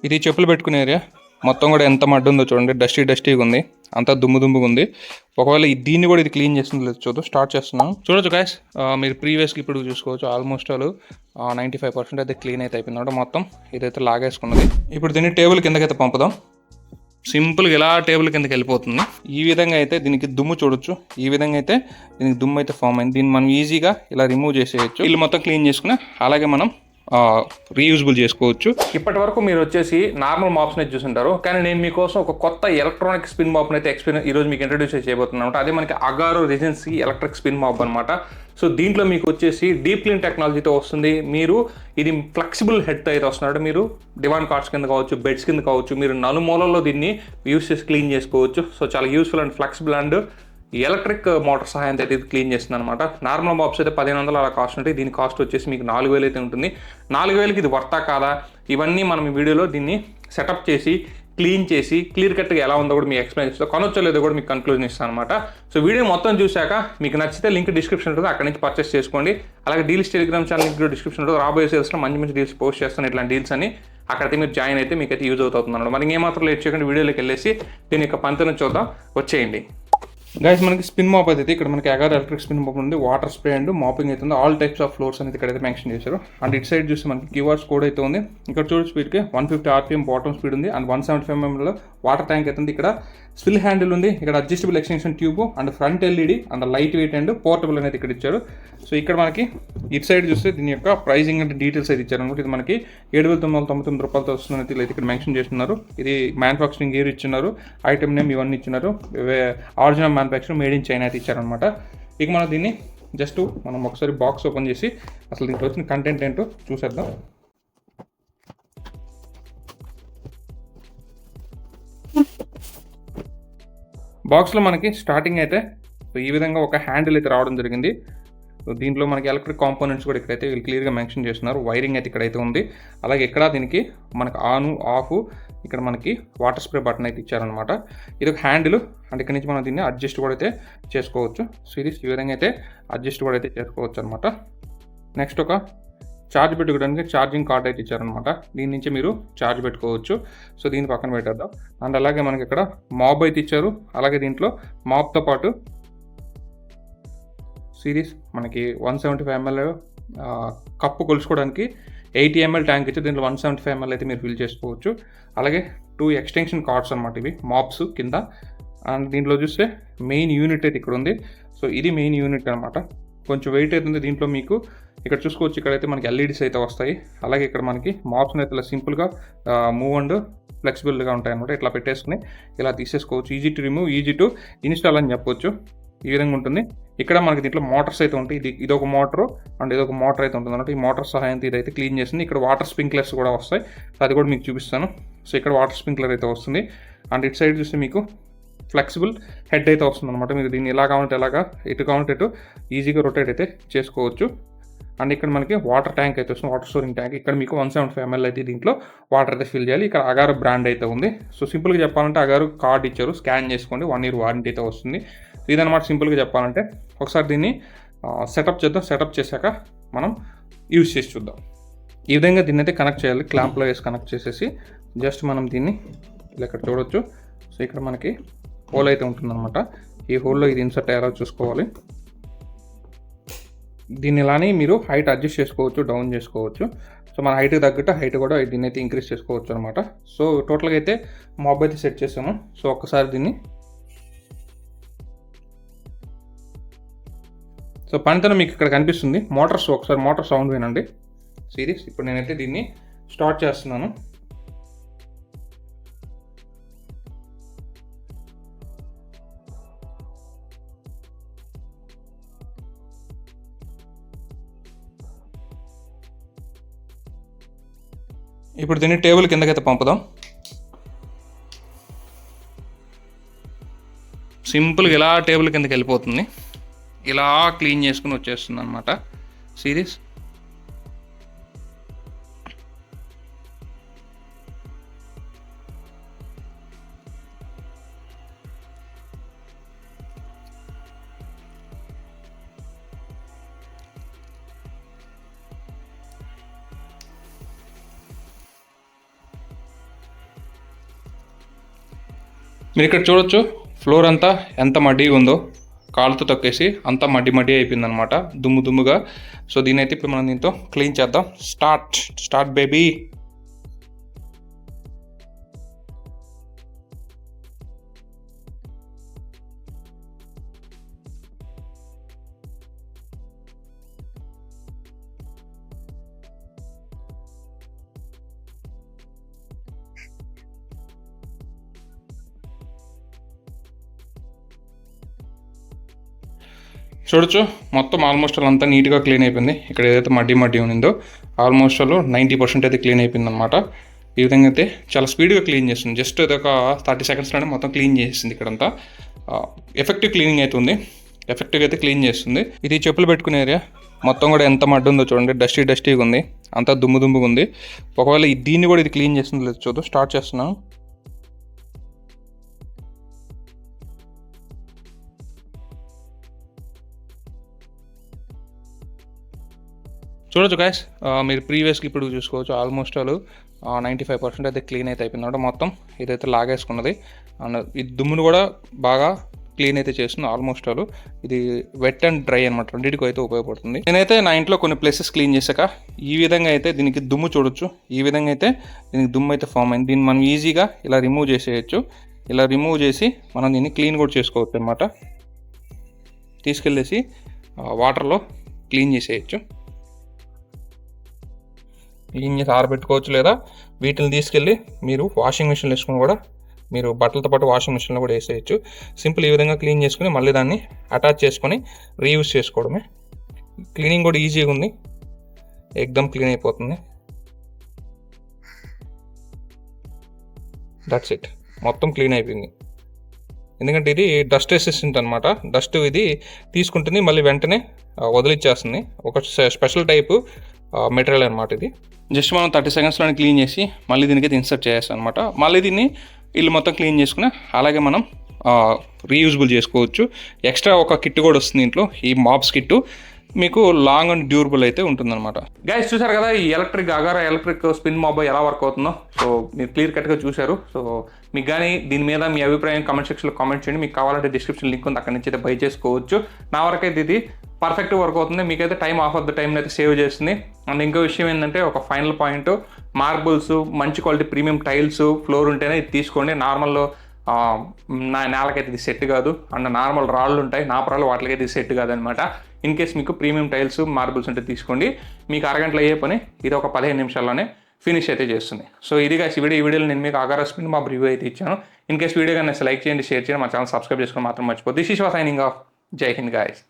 ఇది చెప్పులు పెట్టుకునే ఏరియా. మొత్తం కూడా ఎంత మడ్డు ఉందో చూడండి, డస్టీగా ఉంది, అంతా దుమ్ముగా ఉంది. ఒకవేళ దీన్ని కూడా ఇది క్లీన్ చేస్తుంది లేదు చూద్దాం. స్టార్ట్ చేస్తున్నాం. చూడొచ్చు గాయస్, మీరు ప్రీవియస్కి ఇప్పుడు చూసుకోవచ్చు. ఆల్మోస్ట్ ఆల్ 95% అయితే క్లీన్ అయితే అయిపోయింది మొత్తం. ఇదైతే లాగేసుకున్నది. ఇప్పుడు దీన్ని టేబుల్ కిందకైతే పంపుదాం. సింపుల్గా ఇలా టేబుల్ కిందకి వెళ్ళిపోతుంది. ఈ విధంగా అయితే దీనికి దుమ్ము చూడొచ్చు. ఈ విధంగా అయితే దీనికి దుమ్ము అయితే ఫామ్ అయింది. దీన్ని మనం ఈజీగా ఇలా రిమూవ్ చేసేయచ్చు. ఇల్లు మొత్తం క్లీన్ చేసుకుని అలాగే మనం రీయూజబుల్ చేసుకోవచ్చు. ఇప్పటి వరకు మీరు వచ్చేసి నార్మల్ మాప్స్ని చూసుంటారు, కానీ నేను మీకోసం ఒక కొత్త ఎలక్ట్రానిక్ స్పిన్ మాప్ని అయితే ఈరోజు మీకు ఇంట్రడ్యూస్ చేయబోతున్నాను. అదే మనకి Agaro regency electric spin mop అనమాట. సో దీంట్లో మీకు వచ్చేసి డీప్ క్లీన్ టెక్నాలజీతో వస్తుంది. మీరు ఇది ఫ్లెక్సిబుల్ హెడ్తో అయితే వస్తున్నాడు. మీరు డివాన్ కార్డ్స్ కింద కావచ్చు, బెడ్స్ కింద కావచ్చు, మీరు నలుమూలల్లో దీన్ని యూస్ చేసి క్లీన్ చేసుకోవచ్చు. సో చాలా useful and flexible and electric motor సహాయంతో అయితే ఇది క్లీన్ చేస్తుంది అనమాట. నార్మల్ మాప్స్ అయితే 1500 అలా కాస్ట్ ఉంటాయి. దీని కాస్ట్ వచ్చేసి మీకు 4000 అయితే ఉంటుంది. 4000కి ఇది వర్తా కాదా, ఇవన్నీ మనం ఈ వీడియోలో దీన్ని సెటప్ చేసి క్లీన్ చేసి క్లియర్ కట్గా ఎలా ఉందో కూడా మీకు ఎక్స్ప్లెయిన్ చేస్తాను. కొనొచ్చో లేదో కూడా మీకు కన్క్లూజన్ ఇస్తాను అనమాట. సో వీడియో మొత్తం చూశాక మీకు నచ్చితే లింక్ డిస్క్రిప్షన్ ఉంటుంది, అక్కడ నుంచి పర్చేస్ చేసుకోండి. అలాగే deals Telegram channel link description ఉంటుంది. రాబోయే సేల్స్లో మంచి డీల్స్ పోస్ట్ చేస్తాను. ఇట్లాంటి డీల్స్ అని అక్కడైతే మీరు జాయిన్ అయితే మీకైతే యూజ్ అవుతుంది అన్నమాట. మరి ఇంకేమాత్రం లేట్ చేయకుండా వీడియోలోకి వెళ్ళేసి దీని యొక్క పంతను చూద్దాం, వచ్చేయండి. గైస్, మనకి స్పిన్ మాప్ అయితే ఇక్కడ మనకి అగారో ఎలక్ట్రిక్ స్పిన్ మాప్ ఉంది. వాటర్ స్ప్రే అండ్ మాపింగ్ అయితే ఉంది. ఆల్ టైప్స్ ఆఫ్ ఫ్లోర్స్ అనేది ఇక్కడైతే మెన్షన్ చేశారు. అండ్ ఇటు సైడ్ చూస్తే మనకి కీవర్డ్స్ కోడ్ అయితే ఉంది. ఇక్కడ చూడు స్పీడ్కి 150 RPM బాటమ్ స్పీడ్ ఉంది. అండ్ 175 mm వాటర్ ట్యాంక్ అయితే ఉంది. ఇక్కడ స్విల్ హ్యాండిల్ ఉంది. ఇక్కడ adjustable extension tube and front LED and light weight and portable అనేది ఇక్కడ ఇచ్చారు. సో ఇక్కడ మనకి ఇటు సైడ్ చూస్తే దీని యొక్క ప్రైజింగ్ అండ్ డీటెయిల్స్ అయితే ఇచ్చారు అనమాట. ఇది మనకి 7999 రూపాయలతో వస్తుంది అయితే ఇక్కడ మెన్షన్ చేస్తున్నారు. ఇది మ్యానుఫ్యాక్చరింగ్ ఇయర్ ఇచ్చినారు, ఐటమ్ నేమ్ ఇవన్నీ ఇచ్చినారు. Original manufacturing made in China అయితే ఇచ్చారనమాట. ఇక మనం దీన్ని జస్ట్ మనం ఒకసారి బాక్స్ ఓపెన్ చేసి అసలు దీంట్లో వచ్చిన కంటెంట్ ఏంటో చూసేద్దాం. బాక్స్లో మనకి స్టార్టింగ్ అయితే ఈ విధంగా ఒక హ్యాండిల్ అయితే రావడం జరిగింది. సో దీంట్లో మనకి ఎలక్ట్రిక్ కాంపోనెంట్స్ కూడా ఇక్కడైతే వీళ్ళు క్లియర్గా మెన్షన్ చేస్తున్నారు. వైరింగ్ అయితే ఇక్కడైతే ఉంది. అలాగే ఇక్కడ దీనికి మనకి ఆన్ ఆఫ్, ఇక్కడ మనకి వాటర్ స్ప్రే బటన్ అయితే ఇచ్చారనమాట. ఇది ఒక హ్యాండిల్ అండ్ ఇక్కడ నుంచి మనం దీన్ని అడ్జస్ట్ కూడా అయితే చేసుకోవచ్చు. సో ఇది ఈ విధంగా అయితే అడ్జస్ట్ కూడా అయితే చేసుకోవచ్చు అనమాట. నెక్స్ట్ ఒక ఛార్జ్ పెట్టుకోవడానికి ఛార్జింగ్ కార్డ్ అయితే ఇచ్చారనమాట. దీని నుంచి మీరు ఛార్జ్ పెట్టుకోవచ్చు. సో దీన్ని పక్కన పెట్టేద్దాం. అండ్ అలాగే మనకి ఇక్కడ మాప్ అయితే ఇచ్చారు. అలాగే దీంట్లో మాప్తో పాటు సిరీస్ మనకి 175 ml కప్పు కొలుచుకోవడానికి 80 ml ట్యాంక్ ఇచ్చి దీంట్లో 175 ml అయితే మీరు ఫిల్ చేసుకోవచ్చు. అలాగే 2 ఎక్స్టెన్షన్ కార్డ్స్ అనమాట, ఇవి మాప్స్ కింద. అండ్ దీంట్లో చూస్తే మెయిన్ యూనిట్ అయితే ఇక్కడ ఉంది. సో ఇది మెయిన్ యూనిట్ అనమాట. కొంచెం వెయిట్ అవుతుంది దీంట్లో. మీకు ఇక్కడ చూసుకోవచ్చు, ఇక్కడైతే మనకి LEDs అయితే వస్తాయి. అలాగే ఇక్కడ మనకి మాప్స్ని అయితే ఇలా సింపుల్గా మూవ్ అండ్ ఫ్లెక్సిబుల్గా ఉంటాయి అనమాట. ఇట్లా పెట్టేసుకుని ఇలా తీసేసుకోవచ్చు. Easy to remove, easy to install అని చెప్పొచ్చు. ఈ విధంగా ఉంటుంది. ఇక్కడ మనకి దీంట్లో మోటార్స్ అయితే ఉంటాయి. ఇది ఒక మోటార్ అండ్ ఇదొక మోటార్ అయితే ఉంటుంది అనమాట. ఈ మోటార్ సహాయంతో ఇదైతే క్లీన్ చేస్తుంది. ఇక్కడ వాటర్ స్ప్రింక్లర్స్ కూడా వస్తాయి, అది కూడా మీకు చూపిస్తాను. సో ఇక్కడ వాటర్ స్ప్రింక్లర్ అయితే వస్తుంది. అండ్ ఇటు సైడ్ చూస్తే మీకు ఫ్లెక్సిబుల్ హెడ్ అయితే వస్తుంది అనమాట. మీరు దీన్ని ఎలా కావాలంటే ఎలాగా, ఎటు కావాలంటే ఎటు ఈజీగా రొటేట్ అయితే చేసుకోవచ్చు. అండ్ ఇక్కడ మనకి వాటర్ ట్యాంక్ అయితే వస్తుంది, వాటర్ స్టోరింగ్ ట్యాంక్. ఇక్కడ మీకు 175 ml అయితే దీంట్లో వాటర్ అయితే ఫిల్ చేయాలి. ఇక్కడ అగారో బ్రాండ్ అయితే ఉంది. సో సింపుల్గా చెప్పాలంటే అగారో కార్డ్ ఇచ్చారు, స్కాన్ చేసుకోండి, 1 year వారంటీ అయితే వస్తుంది. ఇదన్నమాట సింపుల్గా చెప్పాలంటే. ఒకసారి దీన్ని సెటప్ చేద్దాం. సెటప్ చేశాక మనం యూజ్ చేసి చూద్దాం. ఈ విధంగా దీన్ని అయితే కనెక్ట్ చేయాలి. క్లాంప్లో వేసి కనెక్ట్ చేసేసి జస్ట్ మనం దీన్ని ఇలా ఇక్కడ చూడవచ్చు. సో ఇక్కడ మనకి హోల్ అయితే ఉంటుందన్నమాట. ఈ హోల్లో ఇది ఇన్సర్ట్ అయ్యేలా చూసుకోవాలి. దీన్ని ఇలానే మీరు హైట్ అడ్జస్ట్ చేసుకోవచ్చు, డౌన్ చేసుకోవచ్చు. సో మన హైట్కి తగ్గట్టు హైట్ కూడా దీన్ని అయితే ఇంక్రీజ్ చేసుకోవచ్చు అనమాట. సో టోటల్గా అయితే మాప్ అయితే సెట్ చేసాము. సో ఒక్కసారి దీన్ని సో పనితనం మీకు ఇక్కడ కనిపిస్తుంది. మోటార్స్, ఒకసారి మోటార్ సౌండ్ వినండి సిరీస్. ఇప్పుడు నేనైతే దీన్ని స్టార్ట్ చేస్తున్నాను. ఇప్పుడు దీన్ని టేబుల్ కిందకైతే పంపుదాం. సింపుల్గా ఇలా టేబుల్ కిందకి వెళ్ళిపోతుంది. ఇలా క్లీన్ చేసుకుని వచ్చేస్తుంది అనమాట సిరీస్. మీరు ఇక్కడ చూడొచ్చు ఫ్లోర్ అంతా ఎంత మడ్డీగా ఉందో, కాళ్ళతో తొక్కేసి అంతా మడ్డి మడ్డి అయిపోయిందనమాట, దుమ్ము దుమ్ముగా. సో దీని అయితే ఇప్పుడు మనం దీంతో క్లీన్ చేద్దాం. Start baby. చూడొచ్చు మొత్తం ఆల్మోస్ట్ అంతా నీట్గా క్లీన్ అయిపోయింది. ఇక్కడ ఏదైతే మడ్డి ఉందో ఆల్మోస్ట్ 90% అయితే క్లీన్ అయిపోయింది అనమాట. ఈ విధంగా అయితే చాలా స్పీడ్గా క్లీన్ చేస్తుంది. జస్ట్ ఇది ఒక 30 సెకండ్స్లోనే మొత్తం క్లీన్ చేసేసింది. ఇక్కడంతా ఎఫెక్టివ్ క్లీనింగ్ అవుతుంది, ఎఫెక్టివ్గా అయితే క్లీన్ చేస్తుంది. ఇది చెప్పులు పెట్టుకునే ఏరియా మొత్తం కూడా ఎంత మడ్డి ఉందో చూడండి, డస్టీగా ఉంది, అంతా దుమ్ముగా ఉంది. ఒకవేళ దీన్ని కూడా ఇది క్లీన్ చేస్తుంది లేదు చూద్దాం. స్టార్ట్ చేస్తున్నాను. చూడొచ్చు గాయస్, మీరు ప్రీవియస్కి ఇప్పుడు చూసుకోవచ్చు ఆల్మోస్ట్ 95% అయితే క్లీన్ అయితే అయిపోయింది అనమాట. మొత్తం ఇదైతే లాగేసుకున్నది. ఈ దుమ్మును కూడా బాగా క్లీన్ అయితే చేస్తుంది ఆల్మోస్ట్. ఇది వెట్ అండ్ డ్రై అనమాట, రెండింటికి అయితే ఉపయోగపడుతుంది. నేనైతే నా ఇంట్లో కొన్ని ప్లేసెస్ క్లీన్ చేశాక ఈ విధంగా అయితే దీనికి దుమ్ము చూడొచ్చు. ఈ విధంగా అయితే దీనికి దుమ్ము అయితే ఫామ్ అయింది. దీన్ని మనం ఈజీగా ఇలా రిమూవ్ చేసేయచ్చు. ఇలా రిమూవ్ చేసి మనం దీన్ని క్లీన్ కూడా చేసుకోవచ్చు అనమాట. తీసుకెళ్ళేసి వాటర్లో క్లీన్ చేసేయచ్చు. క్లీన్ చేసి ఆరబెట్టుకోవచ్చు, లేదా వీటిని తీసుకెళ్ళి మీరు వాషింగ్ మిషన్లో వేసుకుని కూడా మీరు బట్టలతో పాటు వాషింగ్ మిషన్లో కూడా వేసేయచ్చు. సింపుల్ ఈ విధంగా క్లీన్ చేసుకుని మళ్ళీ దాన్ని అటాచ్ చేసుకొని రీయూజ్ చేసుకోవడమే. క్లీనింగ్ కూడా ఈజీగా ఉంది, ఎక్దమ్ క్లీన్ అయిపోతుంది. దట్స్ ఇట్, మొత్తం క్లీన్ అయిపోయింది. ఎందుకంటే ఇది డస్ట్ రెసిస్టెంట్ అనమాట. డస్ట్ ఇది తీసుకుంటుంది, మళ్ళీ వెంటనే వదిలిచ్చేస్తుంది. ఒక స్పెషల్ టైపు మెటీరియల్ అనమాట ఇది. జస్ట్ మనం 30 సెకండ్స్లోనే క్లీన్ చేసి మళ్ళీ దీనికి ఇన్సర్ట్ చేస్తాం అనమాట. మళ్ళీ దీన్ని ఇల్లు మొత్తం క్లీన్ చేసుకుని అలాగే మనం రీయూజబుల్ చేసుకోవచ్చు. ఎక్స్ట్రా ఒక కిట్ కూడా వస్తుంది ఇంట్లో, ఈ మాప్స్ కిట్టు. మీకు లాంగ్ అండ్ డ్యూరబుల్ అయితే ఉంటుందన్నమాట. గైస్ చూసారు కదా ఈ అగారా ఎలక్ట్రిక్ స్పిన్ మాబ్ ఎలా వర్క్ అవుతుందో. సో మీరు క్లియర్ కట్గా చూశారు. సో మీకు కానీ దీని మీద మీ అభిప్రాయం కామెంట్ సెక్షన్లో కామెంట్ చేయండి. మీకు కావాలంటే డిస్క్రిప్షన్ లింక్ ఉంది, అక్కడి నుంచి అయితే బై చేసుకోవచ్చు. నా వరకైతే ఇది పర్ఫెక్ట్ వర్క్ అవుతుంది. మీకైతే ఆఫ్ ఆఫ్ ద టైం అయితే సేవ్ చేస్తుంది. అండ్ ఇంకో విషయం ఏంటంటే ఒక ఫైనల్ పాయింట్, మార్బుల్స్ మంచి క్వాలిటీ ప్రీమియం టైల్స్ ఫ్లోర్ ఉంటేనే ఇది తీసుకోండి. నార్మల్లో నా నేలకైతే ఇది సెట్ కాదు. అండ్ నార్మల్ రాళ్ళు ఉంటాయి, నాపరాళ్ళు, వాటికైతే ఇది సెట్ కాదనమాట. ఇన్ కేస్ మీకు ప్రీమియం టైల్స్ మార్బుల్స్ ఉంటే తీసుకోండి. మీకు అరగంటలో అయ్యే పని ఇది ఒక 15 నిమిషాల్లోనే ఫినిష్ అయితే చేస్తుంది. సో ఇది గాయ్స్ ఈ వీడియోలో నేను మీకు అగారా స్పిన్ మాబ్ రివ్యూ అయితే ఇచ్చాను. ఇన్ కేస్ వీడియో కానీ లైక్ చేయండి, షేర్ చేయండి, మా ఛానల్ సబ్స్క్రైబ్ చేసుకొని మాత్రం మర్చిపోద్దు. This is signing off. జై హింద్ గాయ్స్.